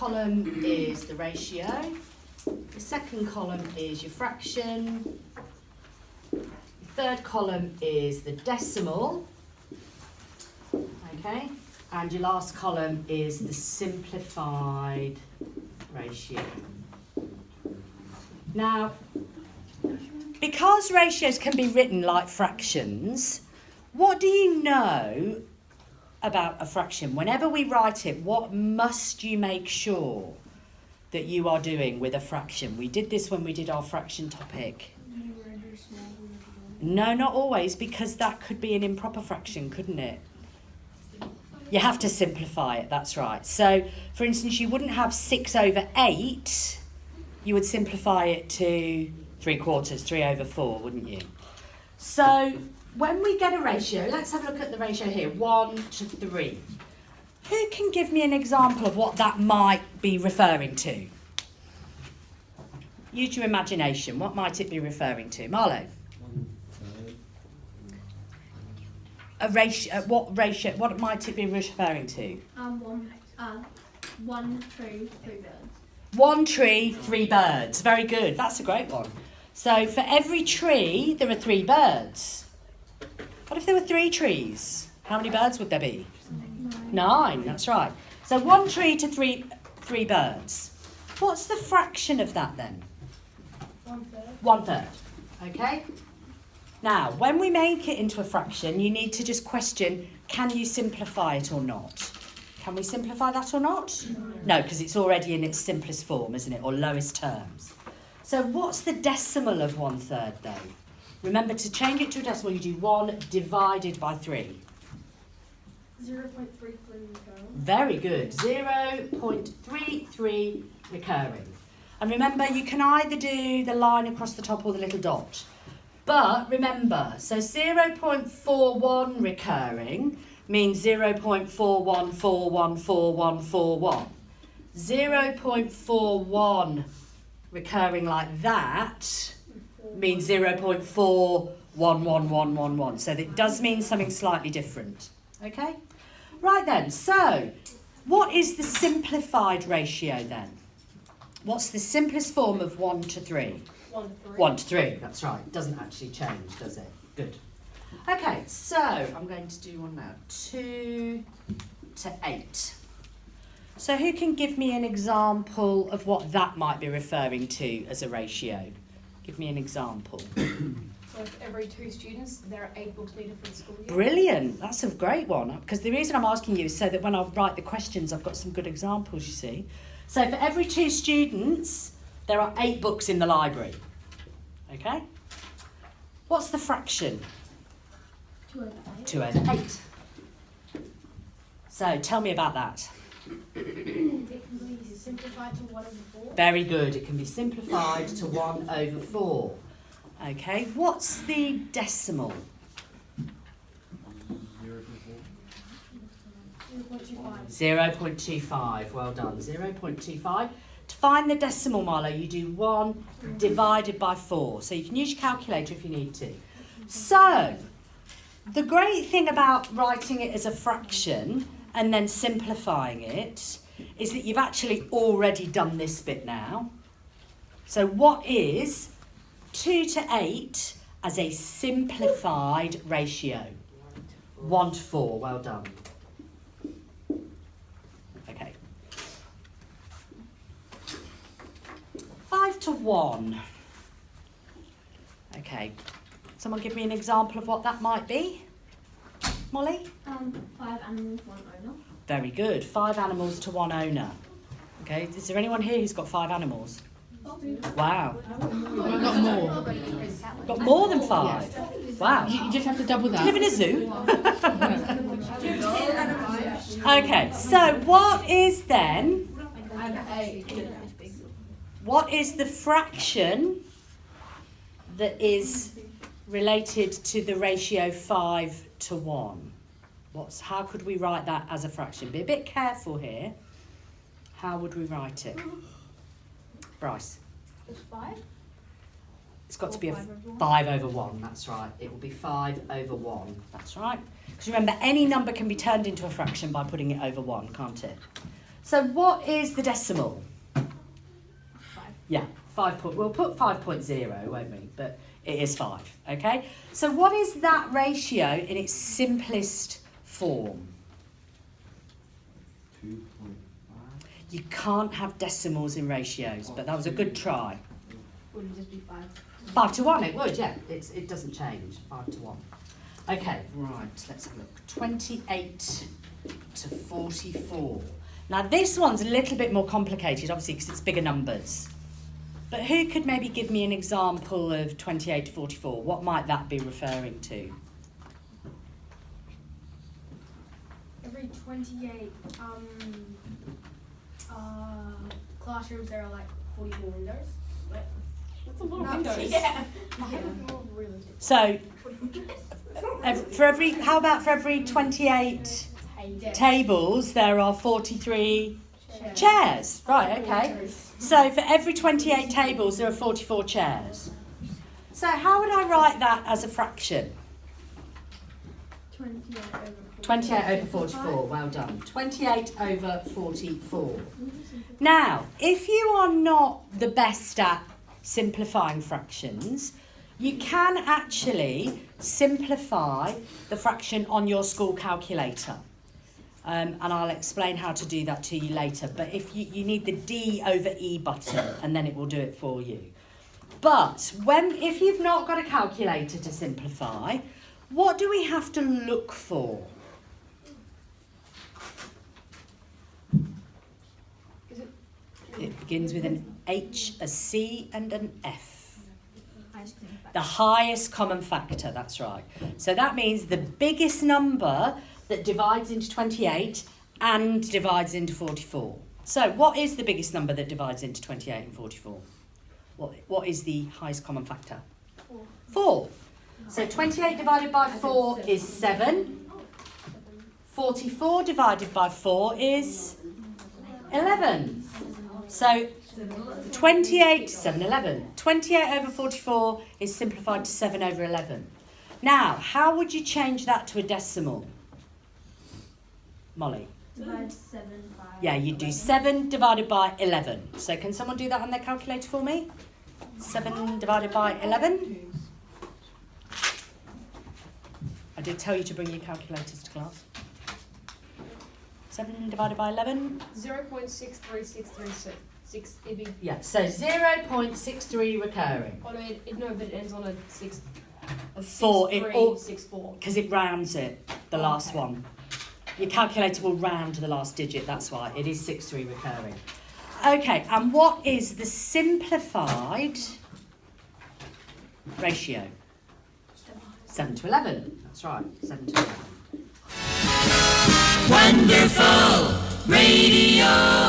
column is the ratio. The second column is your fraction. The third column is the decimal. Okay, and your last column is the simplified ratio. Now, because ratios can be written like fractions, what do you know about a fraction? Whenever we write it, what must you make sure that you are doing with a fraction? We did this when we did our fraction topic. No, not always, because that could be an improper fraction, couldn't it? You have to simplify it, that's right. So, for instance, you wouldn't have 6 over 8. You would simplify it to 3/4, 3 over 4, wouldn't you? So, when we get a ratio, let's have a look at the ratio here, 1 to 3. Who can give me an example of what that might be referring to? Use your imagination. What might it be referring to? Marlo? A ratio. What ratio? What might it be referring to? One tree, 3 birds. 1 tree, 3 birds. Very good. That's a great one. So for every tree, there are 3 birds. What if there were 3 trees? How many birds would there be? 9. That's right. So 1 tree to 3 birds. What's the fraction of that then? 1/3. 1/3. Okay. Now, when we make it into a fraction, you need to just question, can you simplify it or not? Can we simplify that or not? No, because it's already in its simplest form, isn't it? Or lowest terms. So what's the decimal of 1/3 though? Remember, to change it to a decimal, you do 1 divided by 3. 0.33 recurring. Very good. 0.33 recurring. And remember, you can either do the line across the top or the little dot. But remember, so 0.41 recurring means 0.41414141. 0.41 recurring like that means 0.411111. So it does mean something slightly different. Okay? Right then, so what is the simplified ratio then? What's the simplest form of 1 to 3? 1 to 3, that's right. It doesn't actually change, does it? Good. Okay, so I'm going to do one now. 2 to 8. So who can give me an example of what that might be referring to as a ratio? Give me an example. So if every 2 students, there are 8 books needed for the school year. Brilliant, that's a great one. Because the reason I'm asking you is so that when I write the questions, I've got some good examples, you see. So for every 2 students, there are 8 books in the library. Okay? What's the fraction? 2 over 8. 2 over 8. So tell me about that. It can be simplified to 1 over 4. Very good. It can be simplified to 1 over 4. Okay, what's the decimal? 0.25. 0.25. Well done. 0.25. To find the decimal, Marlo, you do 1 divided by 4. So you can use your calculator if you need to. So, the great thing about writing it as a fraction and then simplifying it is that you've actually already done this bit now. So what is 2 to 8 as a simplified ratio? 1 to 4. Well done. Okay. 5 to 1. Okay. Someone give me an example of what that might be? Molly? 5 animals, 1 owner. Very good. 5 animals to 1 owner. Okay. Is there anyone here who's got 5 animals? Wow. I've got more. Got more than 5? Wow. You just have to double Do you live that. in a zoo? Okay, so what is then, what is the fraction that is related to the ratio 5 to 1? How could we write that as a fraction? Be a bit careful here. How would we write it? Bryce? Is 5? It's got to be a 5 over 1. 5 over 1, that's right. It will be 5 over 1, that's right. Because remember, any number can be turned into a fraction by putting it over 1, can't it? So what is the decimal? 5. Yeah, we'll put 5.0, won't we? But it is 5, okay? So what is that ratio in its simplest form? 2.5. You can't have decimals in ratios, but that was a good try. Would it just be 5? 5 to 1, it would, yeah. It doesn't change, 5 to 1. Okay, right, let's have a look. 28 to 44. Now this one's a little bit more complicated, obviously, because it's bigger numbers. But who could maybe give me an example of 28 to 44? What might that be referring to? Every 28 classrooms there are like 44 windows. That's a lot of No, windows. yeah. More realistic. So, how about for every 28 tables, there are 43 chairs? Right, okay. So for every 28 tables, there are 44 chairs. So how would I write that as a fraction? 28 over 44, well done. 28 over 44. Now, if you are not the best at simplifying fractions, you can actually simplify the fraction on your school calculator. And I'll explain how to do that to you later. But if you need the D over E button, and then it will do it for you. But if you've not got a calculator to simplify, what do we have to look for? It begins with an H, a C, and an F. The highest common factor, that's right. So that means the biggest number that divides into 28 and divides into 44. So what is the biggest number that divides into 28 and 44? What is the highest common factor? 4. So 28 divided by 4 is 7. 44 divided by 4 is 11. So 28, 7, 11. 28 over 44 is simplified to 7 over 11. Now, how would you change that to a decimal? Molly? Divide 7 by Yeah, you do 7 divided by 11. So can someone do that on their calculator for me? 7 divided by 11. I did tell you to bring your calculators to class. 7 divided by 11. 0.63636. It'd be. Yeah, so 0.63 recurring. Oh no, but it ends on a 6. 4, it all, 4. because it rounds it, the last one. Your calculator will round the last digit, that's why. It is 6-3 recurring. Okay, and what is the simplified ratio? 7 to 11. That's right, 7 to 11. Wonderful Radio.